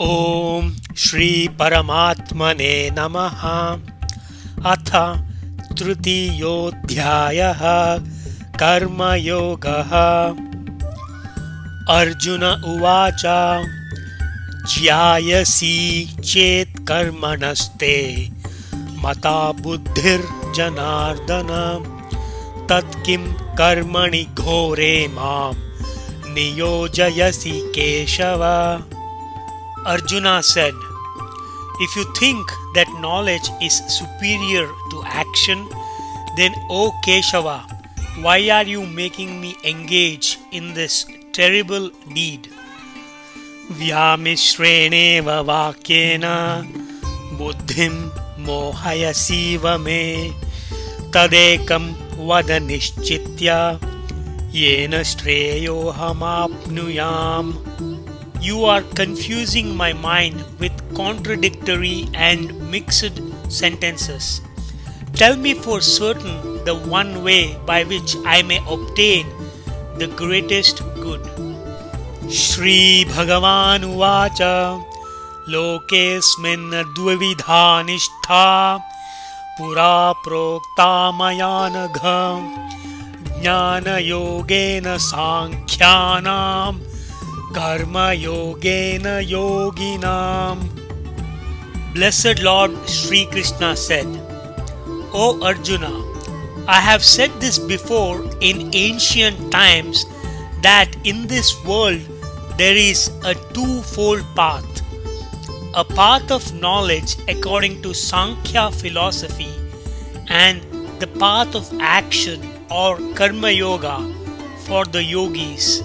ॐ श्री परमात्मने नमः। अथ तृतीयोऽध्यायः कर्मयोगः। अर्जुन उवाच ज्यायसि चेत् कर्मणस्ते मता बुद्धिर्जनार्दन तत्किं कर्मणि घोरे मां नियोजयसि Keshav. Arjuna said, "If you think that knowledge is superior to action, then O Keshava, why are you making me engage in this terrible deed?" Vyamishreneva vakyena buddhim mohayasiva me tadekam vada nishchitya yena shreyohamapnuyam. You are confusing my mind with contradictory and mixed sentences. Tell me for certain the one way by which I may obtain the greatest good. Shri Bhagavan Uvacha Lokesmin Dvividha Nishtha Pura Prokta Mayanagha Jnana Yogena Sankhyanam Karma Yogena Yoginam. Blessed Lord Sri Krishna said, O Arjuna, I have said this before in ancient times that in this world there is a twofold path. A path of knowledge according to Sankhya philosophy and the path of action or Karma Yoga for the yogis.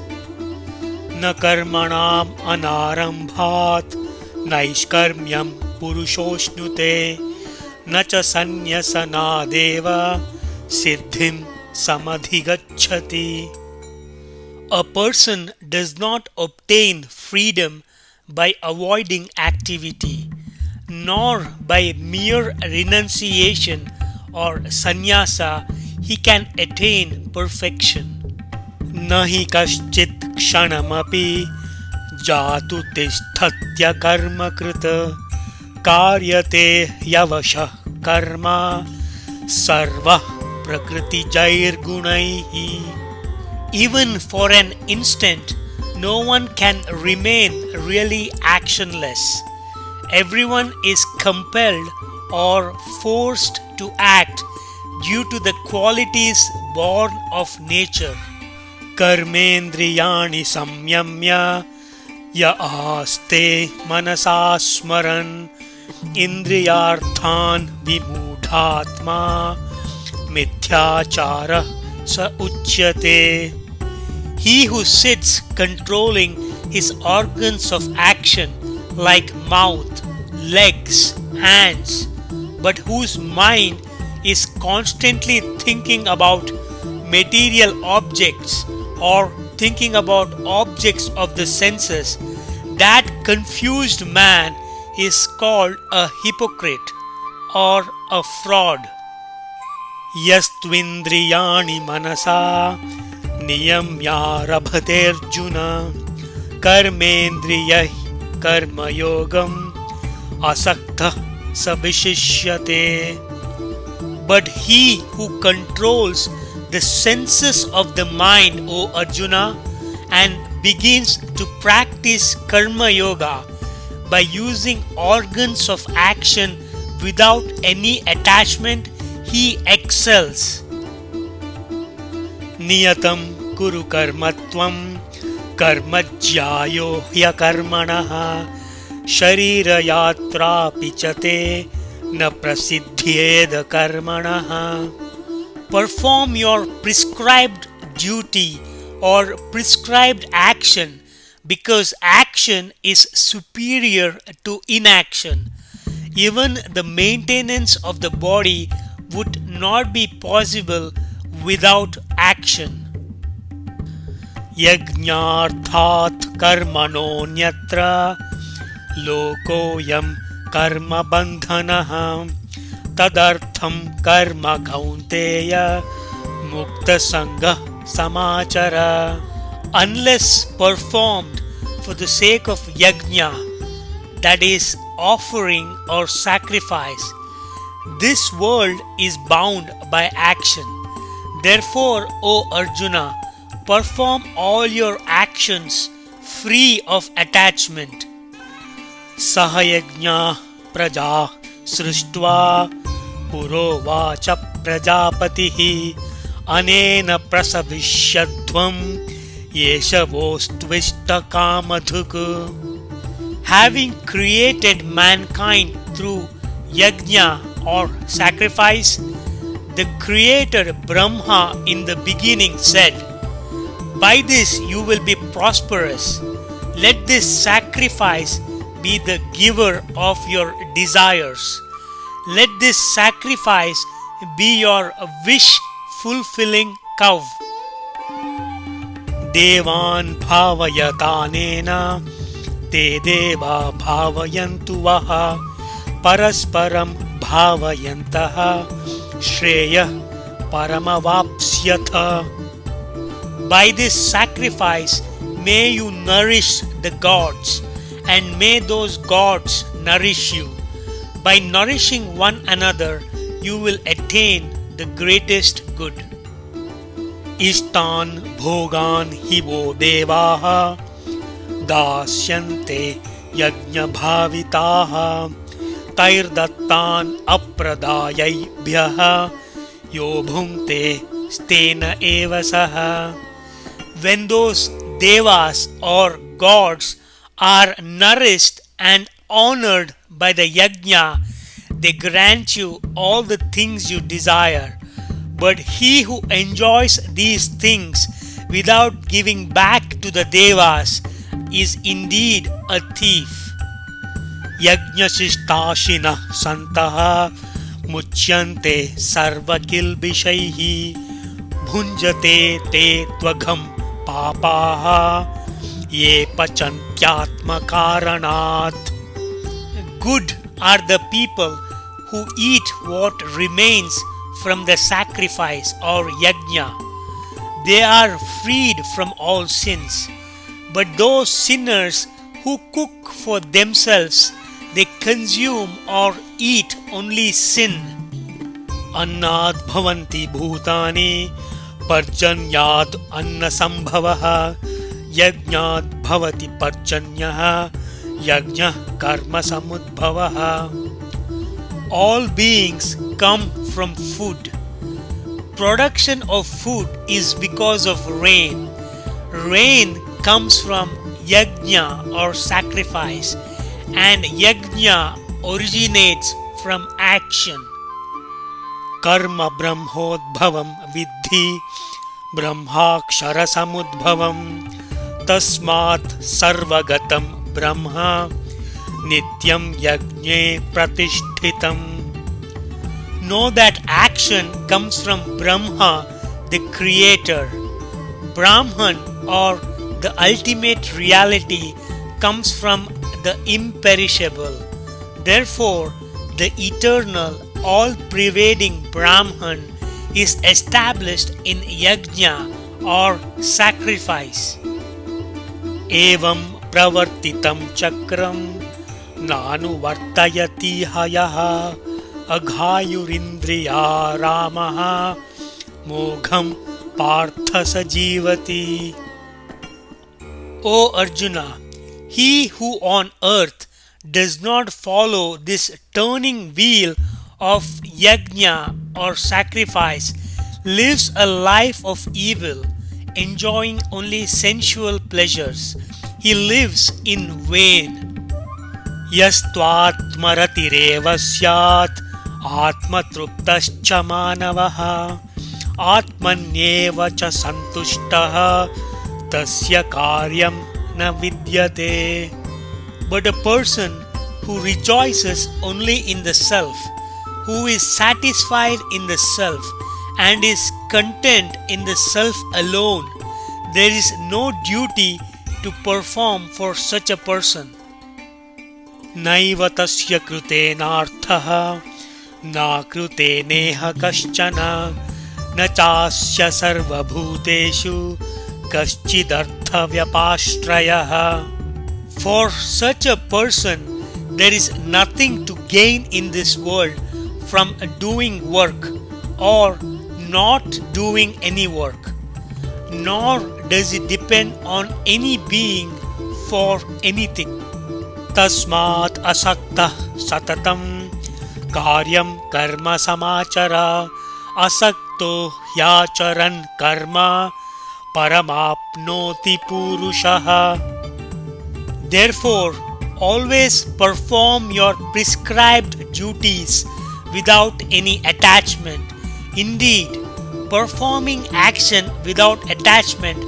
न कर्मणाम् अनारम्भात् नैष्कर्म्यं पुरुषोऽश्नुते न च सन्न्यसनादेव सिद्धिं समधिगच्छति. A person does not obtain freedom by avoiding activity, nor by mere renunciation or sannyasa he can attain perfection. Nahi kaschit kshanamapi jatu tishthatya karma krita karyate yavashah karma sarva prakriti jair gunaihi. Even for an instant, no one can remain really actionless. Everyone is compelled or forced to act due to the qualities born of nature. कर्मेन्द्रियाणि संयम्य य आस्ते मनसा स्मरन् इन्द्रियार्थान् विमूढात्मा मिथ्याचारः स उच्यते. He who sits controlling his organs of action like mouth, legs, hands, but whose mind is constantly thinking about material objects or thinking about objects of the senses, that confused man is called a hypocrite or a fraud. Yastvindriyani manasa niyamyarabhaterjuna karmendriyah karma yogam asakta sabhishishyate. But he who controls the senses of the mind, O Arjuna, and begins to practice Karma Yoga by using organs of action without any attachment, he excels. Niyatam kuru karmatvam karmajyayo hyakarmanaha sharira yatra pichate na prasidhyeda karmanaha. Perform your prescribed duty or prescribed action because action is superior to inaction. Even the maintenance of the body would not be possible without action. Yajñārthāt karmanonyatra lokoyam karma bandhanah tadartham karma kaunteya mukta sangha samachara. Unless performed for the sake of yajna, that is offering or sacrifice. This world is bound by action. Therefore, O Arjuna, perform all your actions free of attachment. Sahayajna praja srishtva purovacha prajapatihi anena prasavishyadvam yeshavostvishta kamadhuk. Having created mankind through yajna or sacrifice, the Creator Brahma in the beginning said, "By this you will be prosperous. Let this sacrifice be the giver of your desires. Let this sacrifice be your wish-fulfilling cow." Devan bhavayatanena te deva bhavayantu vaha parasparam bhavayantaha shreya paramavapsyatha. By this sacrifice may you nourish the gods, and may those gods nourish you. By nourishing one another, you will attain the greatest good. Ishtan bhogan hivo devaha dasyante yajna bhavitaha tairdattan apradayabhyaha yo bhunte stena eva saha. When those devas or gods are nourished and honored by the yajna, they grant you all the things you desire. But he who enjoys these things without giving back to the devas is indeed a thief. Yajnasistashina santaha muchyante sarvakilbishaihi bhunjate te tvagham papaha ye pachantyatmakaranat. Good are the people who eat what remains from the sacrifice or yajna. They are freed from all sins. But those sinners who cook for themselves, they consume or eat only sin. Annad bhavanti bhutani parjanyad anna sambhavaha yajnad bhavati parjanyaha yajna karma samudbhavaha. All beings come from food. Production of food is because of rain. Rain comes from yajna or sacrifice, and yajna originates from action. Karma brahmodbhavam vidhi brahmakshara samudbhavam tasmat sarvagatam brahma nityam yajne pratishtitam. Know that action comes from Brahma, the Creator. Brahman, or the ultimate reality, comes from the imperishable. Therefore, the eternal, all-pervading Brahman is established in yajna or sacrifice. Evam pravartitam chakram nanu vartayati hayaha aghayurindriya ramaha mogham partha sajivati. O Arjuna, he who on earth does not follow this turning wheel of yajna or sacrifice lives a life of evil, enjoying only sensual pleasures. He lives in vain. Yastvatmaratireva syat atmatruptascha manavaha atmanyeva cha santushtaha tasya karyam na vidyate. But a person who rejoices only in the self, who is satisfied in the self and is content in the self alone, there is no duty to perform for such a person. Naiva tasya krutenarthaha na kruteneha kaschana na chasya sarvabhuteshu kaschidartha vyapashtrayaha. For such a person there is nothing to gain in this world from doing work or not doing any work, nor does it depend on any being for anything. Tasmat asaktah satatam karyam karma samachara asakto hyacharan karma paramapnoti purushaha. Therefore, always perform your prescribed duties without any attachment. Indeed, performing action without attachment,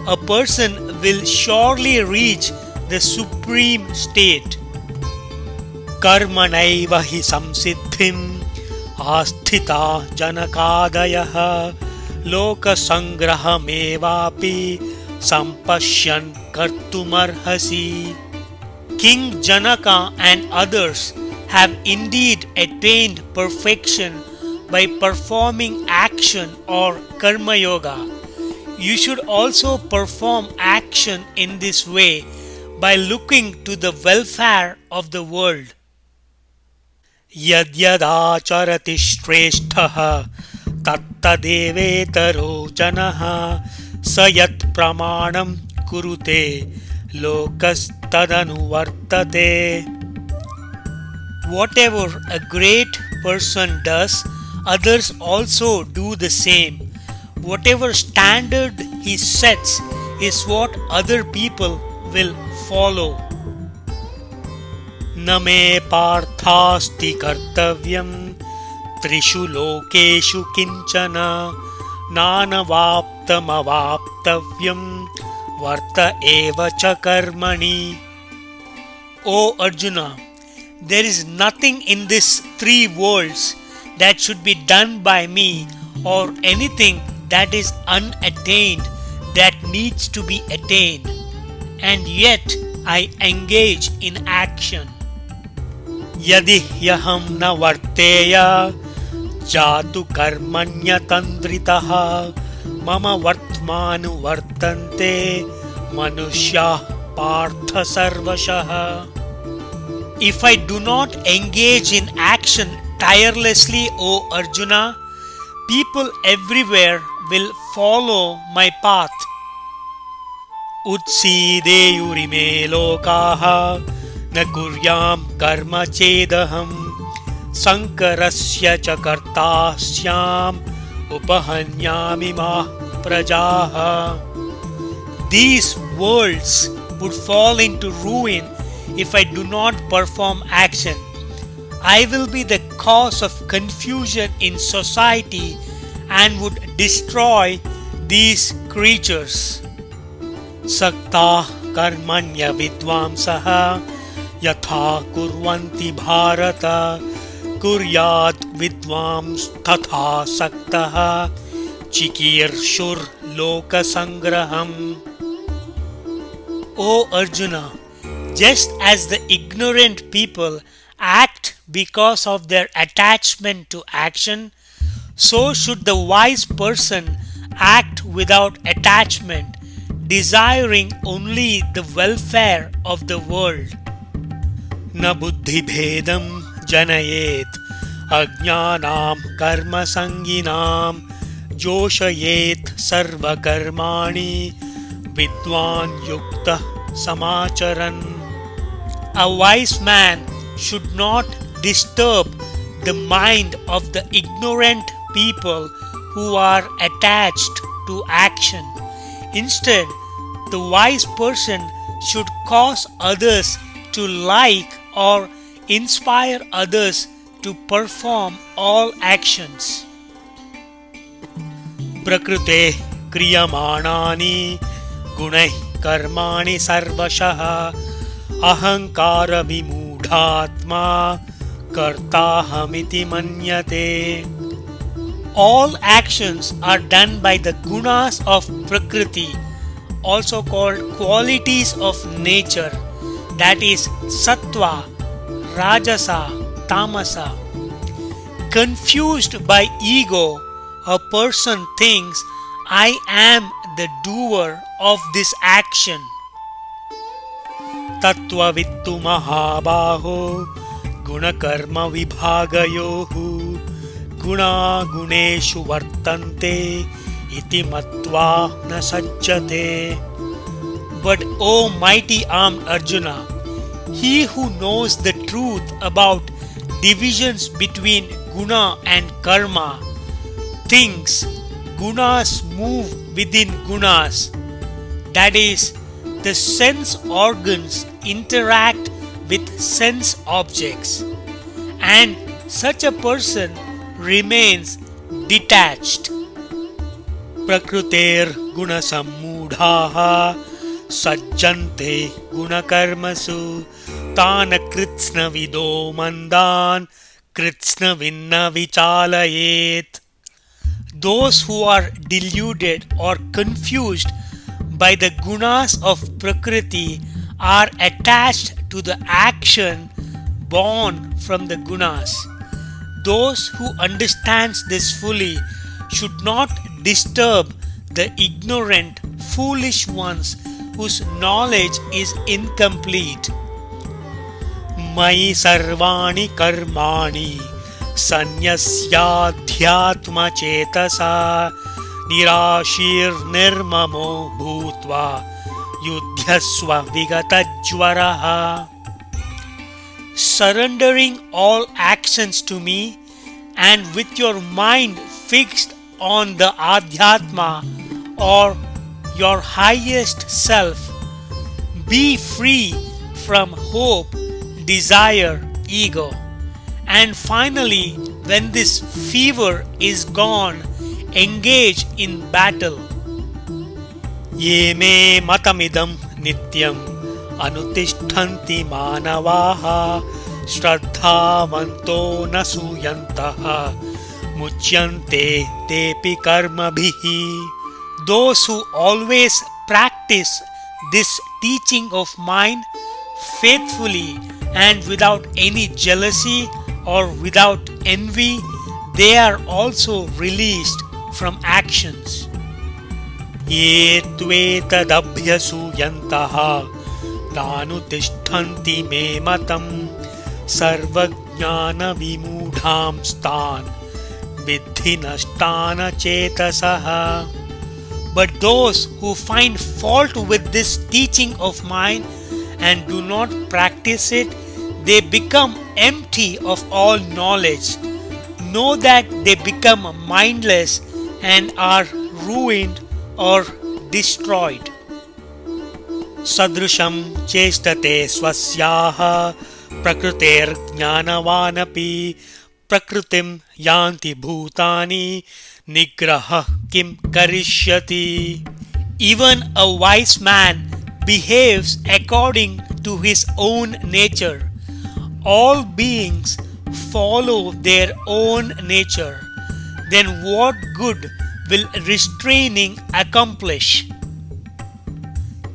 a person will surely reach the supreme state. Karmanaiva hi samsiddhim asthita janakadayaha lokasangrahamevapi sampashyan kartumarhasi. King Janaka and others have indeed attained perfection by performing action or karma yoga. You should also perform action in this way by looking to the welfare of the world. Yadyadacharati shresthaha tattadevetaro janaha sayat pramanam kurute lokastadanuvartate. Whatever a great person does, others also do the same. Whatever standard he sets is what other people will follow. Na me parthasti kartavyam trishu lokeshu kinchana nanavaptamavaptavyam varta eva cha karmani. O Arjuna, there is nothing in these three worlds that should be done by me or anything that is unattained that needs to be attained, and yet I engage in action. Yadi yaham na varteya jatu karmanya tandritaha mama vartmanu vartante manushya partha sarvashaha. If I do not engage in action tirelessly, O Arjuna, people everywhere will follow my path. Utsideyurime lokaha na kuryam karma chedaham sankarasya cha kartasyam upahanyami ma prajaha. These worlds would fall into ruin if I do not perform action. I will be the cause of confusion in society and would destroy these creatures. Sakta karmanya vidvamsaha yatha kurvanti bharata kuryat vidvams tatha saktaha chikirshur lokasangraham. O Arjuna, just as the ignorant people act because of their attachment to action, so should the wise person act without attachment, desiring only the welfare of the world. Na buddhi bhedam janayet ajnanam karma sanginam joshayet sarva karmani vidwan yukta samacharan. A wise man should not disturb the mind of the ignorant people who are attached to action. Instead, the wise person should cause others to like or inspire others to perform all actions. Prakrute kriyamanani gunai karmani sarvashaha ahankara vimudhatma kartahamiti manyate. All actions are done by the gunas of Prakriti, also called qualities of nature, that is Sattva, Rajasa, Tamasa. Confused by ego, a person thinks, I am the doer of this action. तत्त्ववित्तु महाबाहो गुणकर्म विभागयोः गुणा गुणेषु वर्तन्ते इति मत्वा न सज्जते. But O mighty armed Arjuna, he who knows the truth about divisions between guna and karma thinks gunas move within gunas, that is, the sense organs interact with sense objects, and such a person remains detached. Prakruter guna sammudhaha sajjante gunakarmasu tan kritsna vido mandan kritsna vinna vichalayet. Those who are deluded or confused by the gunas of Prakriti are attached to the action born from the gunas. Those who understand this fully should not disturb the ignorant, foolish ones whose knowledge is incomplete. Mai sarvani karmani sanyasyaadhyatma chetasa nirashir nirmamo bhutva yudhyasva vigatajvaraha. Surrendering all actions to me and with your mind fixed on the Adhyatma or your highest self, be free from hope, desire, ego, and finally, when this fever is gone, engage in battle. Ye me matamidam nityam anutishtanti manavaha shraddhavanto nasuyantaha muchyante tepi karmabhihi. Those who always practice this teaching of mine faithfully and without any jealousy or without envy, they are also released from actions. Ye tvetadabhyasuyantaha tanutishtanti me matam sarvajnana vimudham stan vidhi nashtana chetasaha. But those who find fault with this teaching of mine and do not practice it, they become empty of all knowledge. Know that they become mindless and are ruined or destroyed. Sadrusham chestate swasyaha prakruter jnanavanapi prakrutim yanti bhutani nigraha kim karishyati. Even a wise man behaves according to his own nature. All beings follow their own nature. Then what good will restraining accomplish?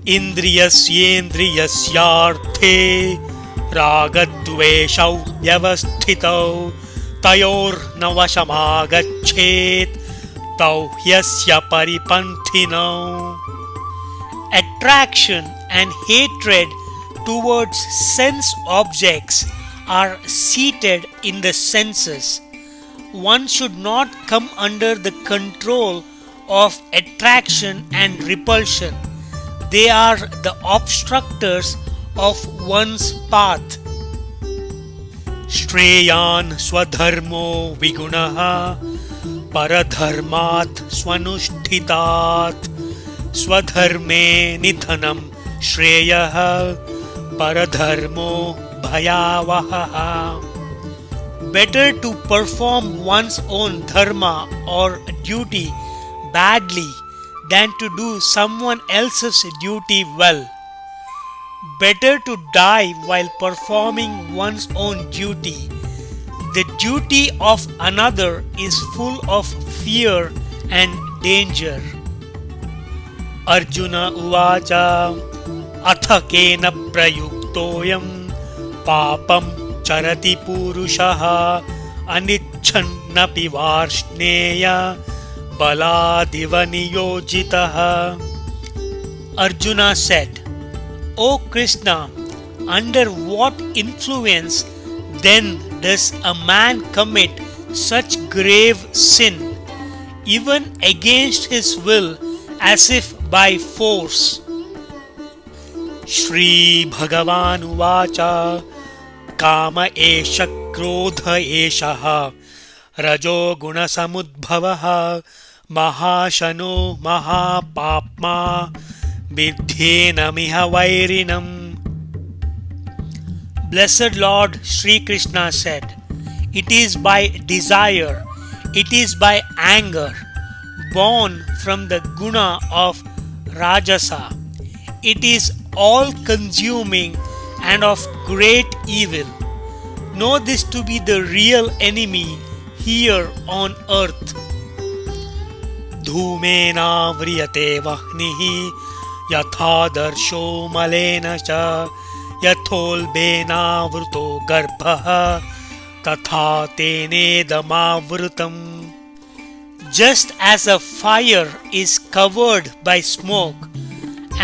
Indriyasyendriyasyarthe ragadveshau vyavasthitau tayor navashamagachet tau hyasya paripanthino. Attraction and hatred towards sense objects are seated in the senses. One should not come under the control of attraction and repulsion. They are the obstructors of one's path. Shreyan swadharmo vigunaha paradharmat swanushthitat swadharme nidhanam shreyaha paradharmo bhayavaha. Better to perform one's own dharma or duty badly than to do someone else's duty well. Better to die while performing one's own duty. The duty of another is full of fear and danger. Arjuna uvacha atha kena prayuktoyam papam charati purushaha anichannapi varshneya baladiva niyojitaha. Arjuna said, O Krishna, under what influence then does a man commit such grave sin, even against his will, as if by force? Shri Bhagavan Uvacha Kama Esha Krodha Eshaha Rajo Guna Samudbhavaha Mahashano Mahapapma Vidhyena Miha Vairinam. Blessed Lord Sri Krishna said, "It is by desire, it is by anger, born from the guna of Rajasa. It is all-consuming and of great evil. Know this to be the real enemy here on earth." Dhumena vriyate vahnihi yatha darsho malena cha yatholbena vruto garbha tatha tenedamavrutam. Just as a fire is covered by smoke,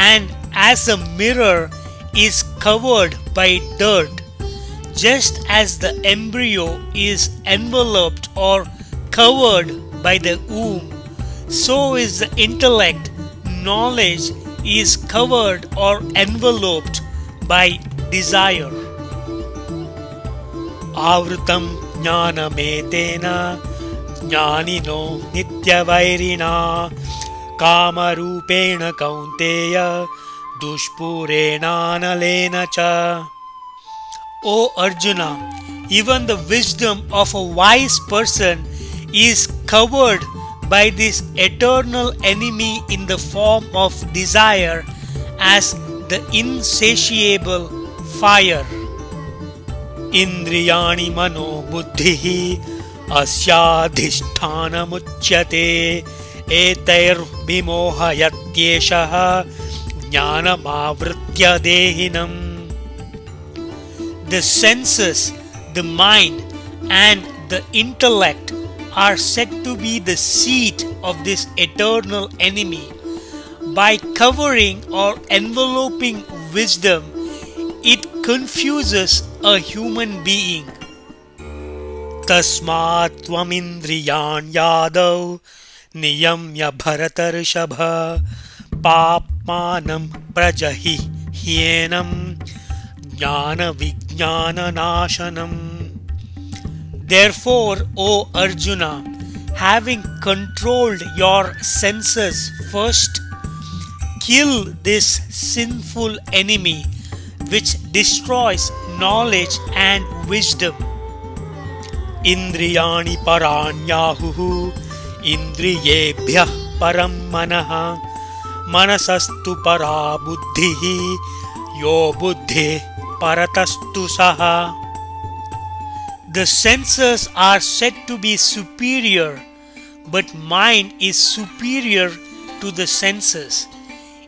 and as a mirror is covered by dirt, just as the embryo is enveloped or covered by the womb, so is the intellect, knowledge is covered or enveloped by desire. Avrutam jnanametena jnanino nityavairina kamarupena kaunteya dushpurenanalena cha. O Arjuna, even the wisdom of a wise person is covered by this eternal enemy in the form of desire as the insatiable fire. Indriyani mano buddhihi asyadhisthanamuchyate etair vimohayatyeshaha jnanamavritya dehinam. The senses, the mind, and the intellect are said to be the seat of this eternal enemy. By covering or enveloping wisdom, it confuses a human being. Tasmat tvamindriyan yadav niyamya bharatarshabha papmanam prajahi hyenam jnana vijnana nashanam. Therefore, O Arjuna, having controlled your senses first, kill this sinful enemy which destroys knowledge and wisdom. Indriyani paranyahuhu indriyebhyah param manaha manasastu para buddhihi yo buddhe paratastu saha. The senses are said to be superior, but mind is superior to the senses.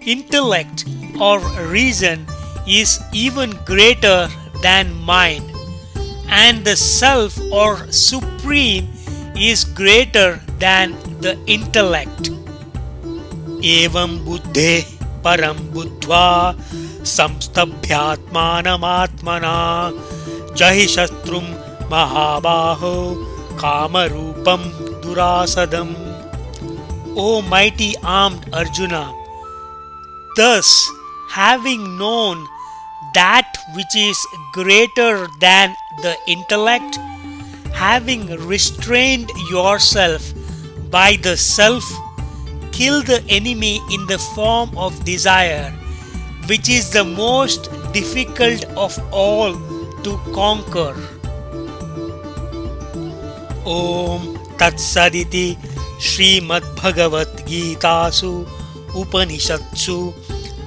Intellect or reason is even greater than mind, and the self or supreme is greater than the intellect. Evam buddhe param buddhva samstabhyatmanamatmana jahi shatrum Mahabaho Kamarupam Durasadam. O mighty armed Arjuna, thus having known that which is greater than the intellect, having restrained yourself by the self, kill the enemy in the form of desire, which is the most difficult of all to conquer. Om Tat Saditi Srimad Bhagavad Gitasu Upanishatsu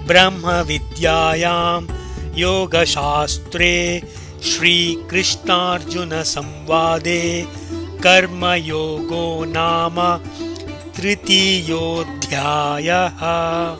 Brahma Vidyayam Yoga Shastre Shri Krishnarjuna Samvade Karma Yogo Nama Tritiyodhyayaha.